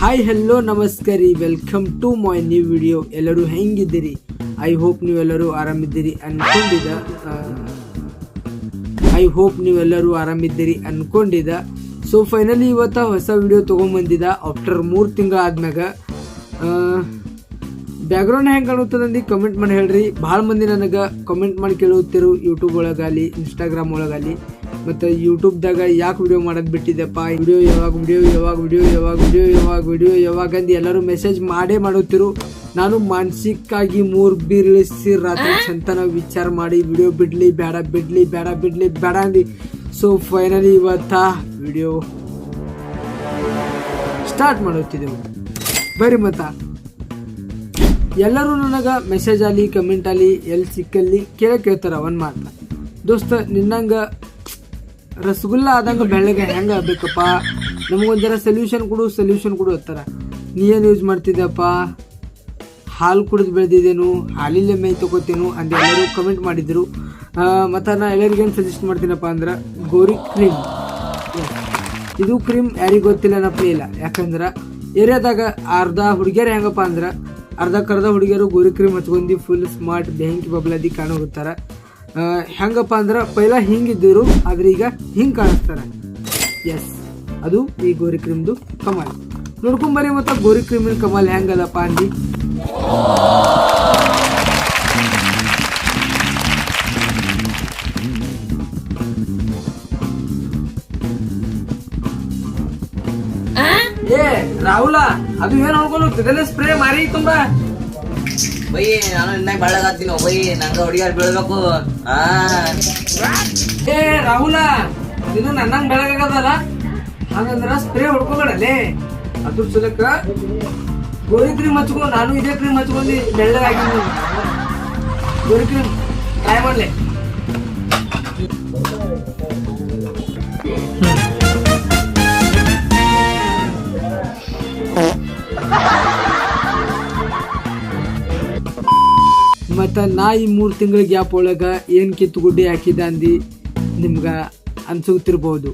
Hi hello ನಮಸ್ಕಾರ ರೀ, welcome to my new video. ಎಲ್ಲರೂ ಹೆಂಗಿದ್ದೀರಿ? ಐ ಹೋಪ್ ನೀವೆಲ್ಲರೂ ಅನ್ಕೊಂಡಿದ್ದ. ಸೊ ಫೈನಲಿ ಇವತ್ತು ಹೊಸ ವಿಡಿಯೋ ತೊಗೊಂಬಂದಿದ್ದ ಆಫ್ಟರ್ 3 ತಿಂಗಳು ಆದ್ಮ್ಯಾಗ. ಬ್ಯಾಕ್ಗ್ರೌಂಡ್ ಹೆಂಗೆ ಕಾಣುತ್ತದಂದು ಕಮೆಂಟ್ ಮಾಡಿ ಹೇಳ್ರಿ. ಭಾಳ ಮಂದಿ ನನಗೆ ಕಮೆಂಟ್ ಮಾಡಿ ಕೇಳುತ್ತಿರು, ಯೂಟ್ಯೂಬ್ ಒಳಗಾಲಿ ಇನ್ಸ್ಟಾಗ್ರಾಮ್ ಒಳಗಾಲಿ ಮತ್ತು ಯೂಟ್ಯೂಬ್ದಾಗ ಯಾಕೆ ವಿಡಿಯೋ ಮಾಡೋದು ಬಿಟ್ಟಿದ್ದೆಪ್ಪ, ವಿಡಿಯೋ ಯಾವಾಗ ಅಂದು ಎಲ್ಲರೂ ಮೆಸೇಜ್ ಮಾಡುತ್ತಿರು. ನಾನು ಮಾನಸಿಕವಾಗಿ 3 ಬೀರಿಸಿ ರಾತ್ರಿ ಚಂತನ ವಿಚಾರ ಮಾಡಿ ವಿಡಿಯೋ ಬಿಡಲಿ ಬೇಡ ಅಂದು. ಸೊ ಫೈನಲಿ ಇವತ್ತ ವಿಡಿಯೋ ಸ್ಟಾರ್ಟ್ ಮಾಡುತ್ತಿದ್ದೆವು. ಬರ್ರಿ ಮತ್ತ ಎಲ್ಲರೂ ನನಗೆ ಮೆಸೇಜ್ ಆಗಲಿ ಕಮೆಂಟ್ ಆಗಲಿ ಎಲ್ಲಿ ಸಿಕ್ಕಲ್ಲಿ ಕೇಳ್ತಾರ ಒಂದು ಮಾತು, ದೋಸ್ತ ನಿನ್ನಂಗೆ ರಸಗುಲ್ಲ ಆದಂಗೆ ಬೆಳ್ಳಗೆ ಹೆಂಗೆ ಆಗ್ಬೇಕಪ್ಪ, ನಮಗೊಂಥರ ಸೊಲ್ಯೂಷನ್ ಕೊಡು ಅಂತಾರ. ನೀ ಏನು ಯೂಸ್ ಮಾಡ್ತಿದ್ದಪ್ಪ, ಹಾಲು ಕುಡಿದು ಬೆಳೆದಿದ್ದೇನು, ಹಾಲಿಲ್ಲೇ ಮೈ ತಗೋತೇನು ಅಂತ ಎಲ್ಲರೂ ಕಮೆಂಟ್ ಮಾಡಿದ್ರು. ಮತ್ತು ನಾ ಎಲ್ಲರಿಗೇನು ಸಜೆಸ್ಟ್ ಮಾಡ್ತೀನಪ್ಪ ಅಂದ್ರೆ ಗೋರಿ ಕ್ರೀಮ್. ಇದು ಕ್ರೀಮ್ ಯಾರಿಗೆ ಗೊತ್ತಿಲ್ಲ ಅನ್ನಪ್ಲೇ ಇಲ್ಲ, ಯಾಕಂದ್ರೆ ಏರಿಯಾದಾಗ ಅರ್ಧ ಹುಡುಗಿಯರು ಹೆಂಗಪ್ಪ ಅಂದ್ರೆ ಅರ್ಧ ಹುಡುಗಿಯರು ಗೋರಿ ಕ್ರೀಮ್ ಹಚ್ಕೊಂಡು ಫುಲ್ ಸ್ಮಾರ್ಟ್ ಬೆಂಕಿ ಬಬ್ಲದಿ ಕಾಣೋಗುತ್ತಾರ. ಹೆಂಗಪ್ಪ ಅಂದ್ರೆ ಪೈಲ ಹಿಂಗಿದ್ದರು, ಆದ್ರೆ ಈಗ ಹಿಂಗೆ ಕಾಣಿಸ್ತಾರೆ. ಎಸ್, ಅದು ಈ ಗೋರಿ ಕ್ರೀಮ್ದು ಕಮಾಲ್. ನೋಡ್ಕೊಂಬರಿ ಮತ್ತು ಗೋರಿ ಕ್ರೀಮಿನ ಕಮಾಲ್ ಹೆಂಗದಪ್ಪ ಅಂದು. ಏ ರಾಹುಲ, ಅದು ಏನು ನೋಡ್ಕೊಂಡು ಸ್ಪ್ರೇ ಮಾರಿ ತುಂಬಾ ಬೈ. ನಾನು ಇನ್ನಾಗ ಬೆಳಗಾಗ್ತೀನಿ ಬೈ, ನಂಗೆ ಹುಡುಗಿಯರ್ ಬೀಳ್ಬೇಕು. ಏ ರಾಹುಲ, ಇದು ನನ್ನಂಗ್ ಬೆಳಗಾಗದಲ್ಲ, ಹಾಗಂದ್ರ ಸ್ಪ್ರೇ ಹೊಡ್ಕೋಬೇಡಲೇ. ಅದ್ರ ಸಲಕ್ಕ ಗೋರಿ ಕ್ರೀಮ್ ಹಚ್ಕೊ, ನಾನು ಇದೇ ಕ್ರೀಮ್ ಹಚ್ಕೊಂಡು ಬೆಳ್ಳಗಾಗಿದ್ದೀನಿ. ಗೋರಿ ಕ್ರೀಮ್ ಟ್ರೈ ಮಾಡ್ಲೆ. ಮತ್ತು ನಾ ಈ 3 ತಿಂಗಳ ಗ್ಯಾಪ್ ಒಳಗೆ ಏನು ಕಿತ್ತುಗುಡ್ಡಿ ಹಾಕಿದ್ದ ಅಂದು ನಿಮ್ಗೆ ಅನ್ಸುತ್ತಿರ್ಬೋದು.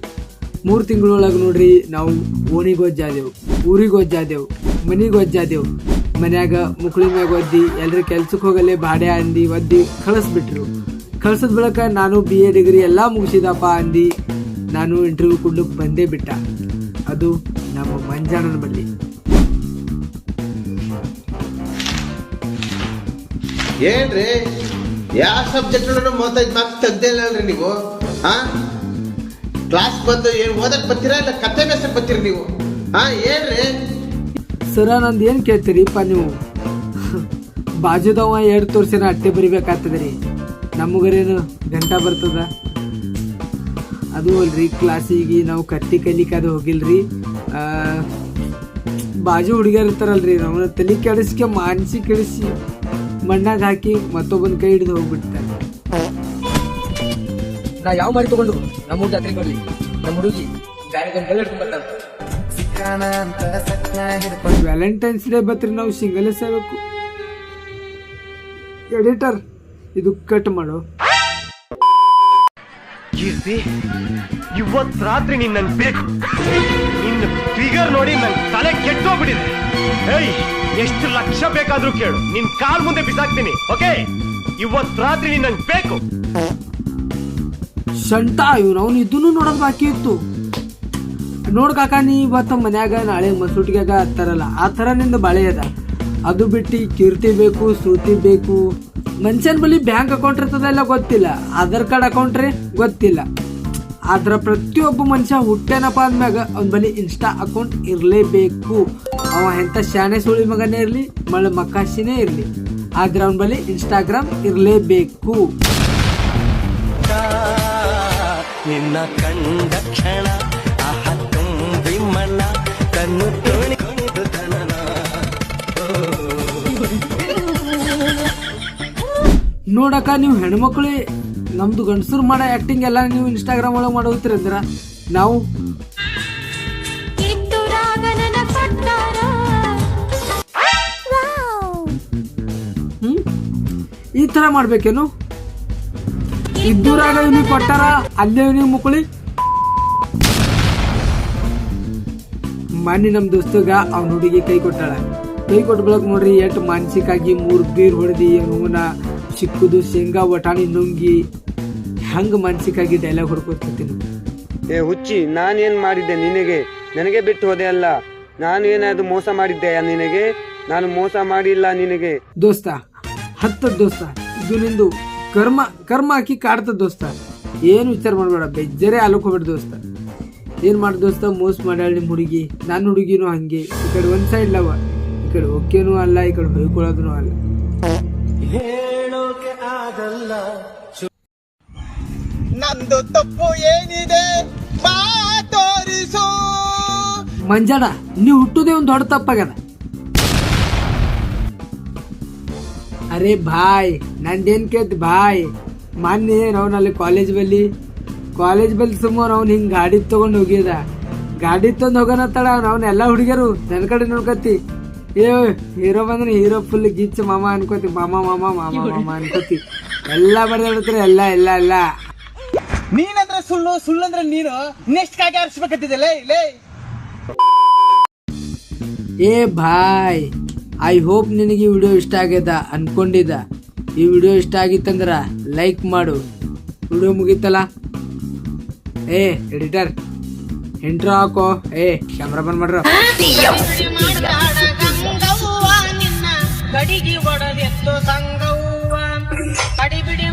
3 ತಿಂಗಳೊಳಗೆ ನೋಡ್ರಿ, ನಾವು ಓಣಿಗೆ ಒಜ್ಜಾದೆವು, ಊರಿಗೆ ಒಜ್ಜಾದೆವು, ಮನೆಗೆ ಒಜ್ಜಾದೆವು. ಮನ್ಯಾಗ ಮುಕ್ಳಿ ಮ್ಯಾಗ ಒದ್ದಿ ಎಲ್ಲರೂ ಕೆಲ್ಸಕ್ಕೆ ಹೋಗಲ್ಲೇ ಬಾಡೆ ಅಂದು ಒದ್ದಿ ಕಳ್ಸಿದ ಬಳಿಕ ನಾನು BA ಡಿಗ್ರಿ ಎಲ್ಲ ಮುಗಿಸಿದಪ್ಪ ಅಂದು ನಾನು ಇಂಟರ್ವ್ಯೂ ಕೊಡ್ಲಿಕ್ಕೆ ಬಂದೇ ಬಿಟ್ಟ. ಅದು ನಮ್ಮ ಮಂಜಾಣನ ಬಳಿ. ಏನ್ರಿ ಯಾವ ಸಬ್ಜೆಕ್ಟ್ ಮಾರ್ಕ್ಸ್ ತೆಗ್ದಿಲ್ಲಲ್ರಿ ನೀವು? ಕ್ಲಾಸ್ ಬಂದು ಏನು ಓದಕ್ ಬರ್ತೀರಾ ಇಲ್ಲ ಕತೆ ಬೇಸಕ್ ಬರ್ತೀರಿ ನೀವು? ಏನ್ರಿ ಸರ, ನಂದು ಏನು ಕೇಳ್ತೀರಿಪ್ಪ ನೀವು? ಬಾಜುದವ 2 ತೋರ್ಸಿನ ಅಟ್ಟೆ ಬರಿಬೇಕಾಗ್ತದ್ರಿ, ನಮಗರೇನು ಗಂಟ ಬರ್ತದ? ಅದು ಅಲ್ರಿ, ಕ್ಲಾಸಿಗೆ ನಾವು ಕತ್ತಿ ಕಲಿಕ್ಕೆ ಅದು ಹೋಗಿಲ್ರಿ. ಬಾಜು ಹುಡುಗಿಯರ್ ಇರ್ತಾರಲ್ರಿ, ನಾವು ತಲೆ ಕೆಡಿಸ್ಕೆ ಮಾನಸಿ ಕೆಡಿಸಿ ಮಣ್ಣಾಗ ಹಾಕಿ ಮತ್ತೊಬ್ಬನ ಕೈ ಹಿಡಿದು ಹೋಗ್ಬಿಡ್ತಾರೆ. ನಾ ಯಾವ ಮಾಡಿ ತಗೊಂಡು ನಮ್ಮ ಜಾತ್ರೆಗೆ ಬರ್ಲಿ, ನಮ್ಮ ಹುಡುಗಿ ವ್ಯಾಲೆಂಟೈನ್ಸ್ ಡೇ ಬತ್ರಿ, ನಾವು ಸಿಂಗಲ್ ಸೇಬೇಕು. ಎಡಿಟರ್, ಇದು ಕಟ್ ಮಾಡು. ಕೀರ್ತಿ, ಇವತ್ತು ರಾತ್ರಿ ನಿನ್ನ ಬೇಕು. ನಿನ್ನ ಫಿಗರ್ ನೋಡಿ ನನ್ನ ತಲೆ ಕೆಟ್ಟೋಗ್ಬಿಟ್ಟಿದೆ. ಏಯ್, ಎಷ್ಟು ಲಕ್ಷ ಬೇಕಾದ್ರೂ ಕೇಳು, ನಿನ್ ಕಾಲ್ ಮುಂದೆ ಬಿಸಾಕ್ತೀನಿ. ಓಕೆ, ಇವತ್ತು ರಾತ್ರಿ ನಿನ್ನ ಬೇಕು. ಶಂಟ, ಅವ್ನು ಇದನ್ನು ನೋಡೋದು ಬಾಕಿ ಇತ್ತು. ನೋಡ್ಕಾಕ, ನೀ ಇವತ್ತು ಮನ್ಯಾಗ ನಾಳೆ ಮಸೂಟಿಗಾಗ ಹತ್ತಾರಲ್ಲ, ಆ ಥರ ನಿಂದ ಬಾಳೆ ಅದ. ಅದು ಬಿಟ್ಟು ಕೀರ್ತಿ ಬೇಕು, ಶ್ರುತಿ ಬೇಕು. ಮನುಷ್ಯನ ಬಳಿ ಬ್ಯಾಂಕ್ ಅಕೌಂಟ್ ಇರ್ತದಲ್ಲ ಗೊತ್ತಿಲ್ಲ, ಆಧಾರ್ ಕಾರ್ಡ್ ಅಕೌಂಟ್ರಿ ಗೊತ್ತಿಲ್ಲ. ಆದ್ರ ಪ್ರತಿಯೊಬ್ಬ ಮನುಷ್ಯ ಹುಟ್ಟೇನಪ್ಪ ಅಂದ್ಮ್ಯಾಗ ಅವನ ಬಳಿ ಇನ್ಸ್ಟಾ ಅಕೌಂಟ್ ಇರಲೇಬೇಕು. ಅವ ಎಂಥ ಶಾಣೆ ಸುಳಿ ಮಗನೇ ಇರಲಿ, ಮಳೆ ಮಕ್ಕಾಶಿನೇ ಇರಲಿ, ಆದ್ರೆ ಅವನ ಬಳಿ ಇನ್ಸ್ಟಾಗ್ರಾಮ್ ಇರಲೇಬೇಕು. ನಿನ್ನ ಕಂಡ ಕ್ಷಣ ತುಂಬಿ ಮಣ್ಣ ಕಣ್ಣು ತೋಣಿ ನೋಡಕ, ನೀವು ಹೆಣ್ಮಕ್ಳು ನಮ್ದು ಗಂಡಸರು ಮಾಡೋ ಆಕ್ಟಿಂಗ್ ಎಲ್ಲ ನೀವು ಇನ್ಸ್ಟಾಗ್ರಾಮ್ ಒಳಗೆ ಮಾಡೋತ್ತೀರ ಅಂದ್ರ ನಾವು ಈ ತರ ಮಾಡ್ಬೇಕೇನು? ಇದ್ದೂರಾಗ ಇವ್ನಿಗೆ ಕೊಟ್ಟಾರ, ಅಲ್ಲೇ ಇವ್ನಿಗೆ ಮುಕ್ಕಳಿ ಮಾನ್ಯ ನಮ್ ದೋಸ್ತಗ ಅವ್ನ ಹುಡುಗಿ ಕೈ ಕೊಟ್ಟಾಳ. ಕೈ ಕೊಟ್ಟ ಬಳಕ ನೋಡ್ರಿ ಎಷ್ಟು ಮಾನಸಿಕ ಆಗಿ 3 ಬೀರ್ ಹೊಡೆದಿ ಅವನ ಸಿಕ್ಕುದು ಶೇಂಗಾ ವಟಾಣಿ ನುಂಗಿ ಹಂಗ ಮಾನಸಿಕ ಆಗಿ ಡೈಲಾಗ್ ಹೊಡ್ಕೊತೀನಿ. ಏ ಹುಚ್ಚಿ, ನಾನೇನ್ ಮಾಡಿದ್ದೆ ನಿನಗೆ? ನನಗೆ ಬಿಟ್ಟು ಹೋದೆ ಅಲ್ಲ. ನಾನು ಏನಾದ್ರು ಮೋಸ ಮಾಡಿದ್ದೆ ನಿನಗೆ? ನಾನು ಮೋಸ ಮಾಡಿಲ್ಲ ನಿನಗೆ. ದೋಸ್ತ ಹತ್ತದ ದೋಸ್ತ, ಇದು ನಿಂದು ಕರ್ಮ ಹಾಕಿ ಕಾಡ್ತದ ದೋಸ್ತ. ಏನು ವಿಚಾರ ಮಾಡ್ಬೇಡ, ಬೆಜ್ಜರೇ ಆಲೋಕ್ ಹೋಗ್ಬೇಡ ದೋಸ್ತ. ಏನ್ ಮಾಡ ದೋಸ್ತ, ಮೋಸ ಮಾಡ್ಯಾಳ ನಿಮ್ ಹುಡುಗಿ. ನನ್ನ ಹುಡುಗಿನೂ ಹಂಗೆ, ಈ ಕಡೆ ಒಂದ್ ಸೈಡ್ ಲವ, ಈ ಕಡೆ ಓಕೆನೂ ಅಲ್ಲ, ಈ ಕಡೆ ಹೊಯ್ಕೊಳ್ಳೋದೂ ಅಲ್ಲ. ನಂದು ತಪ್ಪು ಏನಿದೆ ಬಾ ತೋರಿಸು. ಮಂಜಾಡ, ನೀವ್ ಹುಟ್ಟುದೇ ಒಂದ್ ದೊಡ್ಡ ತಪ್ಪಾಗ್ಯದ. ಅರೆ ಭಾಯ್, ನಂದೇನ್ ಕೇಳ್ತಿ ಭಾಯ್, ಮೊನ್ನೆ ನಾವ್ನಲ್ಲಿ ಕಾಲೇಜ್ ಬಲ್ಲಿ ಸುಮಾರು ಅವ್ನು ಹಿಂಗ್ ಗಾಡಿ ತಗೊಂಡ್ ಹೋಗಿದ. ಗಾಡಿ ತಂದ್ ಹೋಗೋಣತ್ತಾಳ ಅವ್ನ ಎಲ್ಲಾ ಹುಡುಗಿಯರು ನನ್ನ ಕಡೆ ನೋಡ್ಕತಿ. ಏ ಹೀರೋ ಬಂದ್ರೆ ಹೀರೋ ಫುಲ್ ಗಿಚ್ಚ ಮಾಮ ಅನ್ಕೋತಿ, ಮಾಮ ಮಾಮ ಮಾಮ ಮಾಮ ಅನ್ಕೋತಿ. ಎಲ್ಲಾ ಬರ್ದಾಡ್ತಾರೆ, ಎಲ್ಲ ಎಲ್ಲ ಎಲ್ಲ. ನೀನಂದ್ರೆ ಸುಳ್ಳು ಅಂದ್ರೆ ನೀನು ನೆಕ್ಸ್ಟ್ ಕಾಗೆ ಆರಿಸ್ಬೇಕಂತಿದ್ದೆ ಲೇ. ಏ ಭಾಯ್, ಐ ಹೋಪ್ ನಿನಗೆ ಈ ವಿಡಿಯೋ ಇಷ್ಟ ಆಗ್ಯದ ಅನ್ಕೊಂಡಿದ್ದ. ಈ ವಿಡಿಯೋ ಇಷ್ಟ ಆಗಿತ್ತಂದ್ರ ಲೈಕ್ ಮಾಡು. ವಿಡಿಯೋ ಮುಗೀತಲ್ಲ, ಏ ಎಡಿಟರ್ ಇಂಟ್ರೋ ಹಾಕೋ. ಏ ಕ್ಯಾಮ್ರಾ ಬಂದ್ ಮಾಡ್ರ. ಗಡಿಗೆ ಒಡದೆತ್ತು ಸಂಗವ್ವ ಕಡಿಬಿಡಿ